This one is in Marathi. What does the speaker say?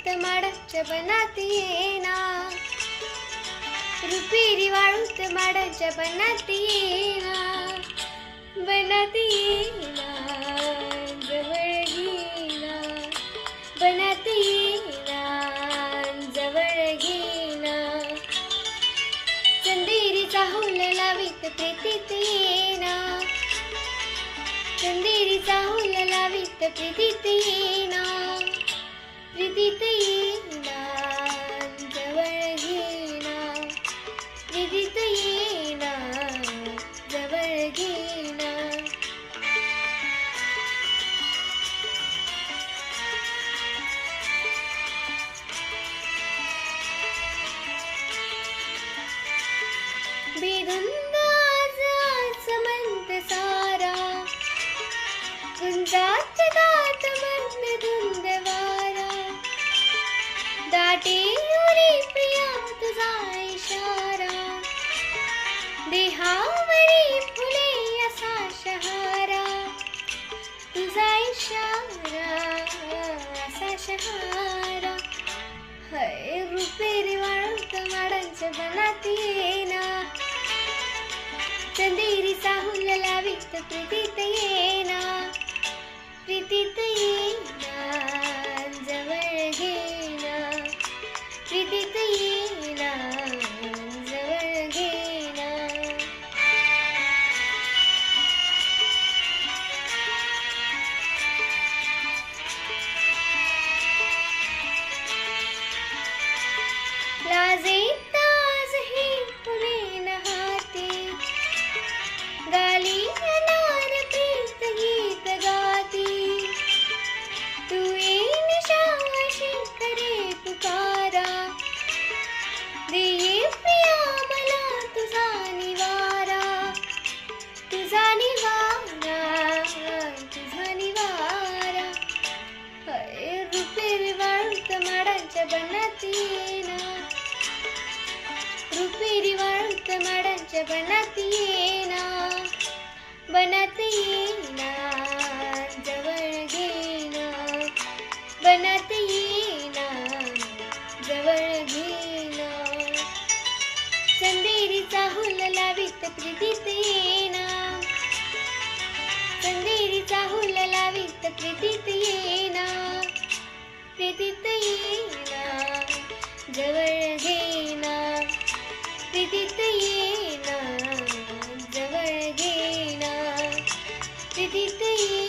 वाळूत माडाच्या बनात येना, रुपेरी वाळूत माडाच्या बनात येना, बनात येना जवळ घेना, बनात येना जवळ घेना, चंदेरीचा हौल लावीत प्रीतीत येना, चंदेरीचा हौल लावीत प्रीतीत येना, प्रीतीत येना जवळ घेना, प्रीतीत येना जवळ घेना. बेधुंद आज मंत सारा, गुंजात दात मन धुंद वारा, दाटे उरी प्रिया तुझा इशारा, देहावरी फुले असा शहारा, तुझा इशारा असा शहारा. हय रुपेरी वाळूत माडांच्या बनात येना, चंदेरीचा हौल लावीत प्रीतीत येना, प्रीतीत येना जवळ घेना, प्रीतीत येना जवळ घेना. लाजेत आज हे फुले नहाते, गाली अनार प्रीत गीत गाती, तू ये निशाशी करे पुकारा, दे ये प्रिया मला तुझा निवारा, तुझा निवारा तुझा निवारा. हय रुपेरी वाळूत माडांच्या बनात येना, रुपेरी वाळूत माडांच्या बनात येना, बनात येना जवळ घेना, बनात येना जवळ घेना, चंदेरीचा हौल लावीत प्रीतीत येना, चंदेरीचा हौल लावीत प्रीतीत येना, प्रीतीत येना जवळ घेना, प्रीतीत येना जवळ घेना, प्रीतीत येना.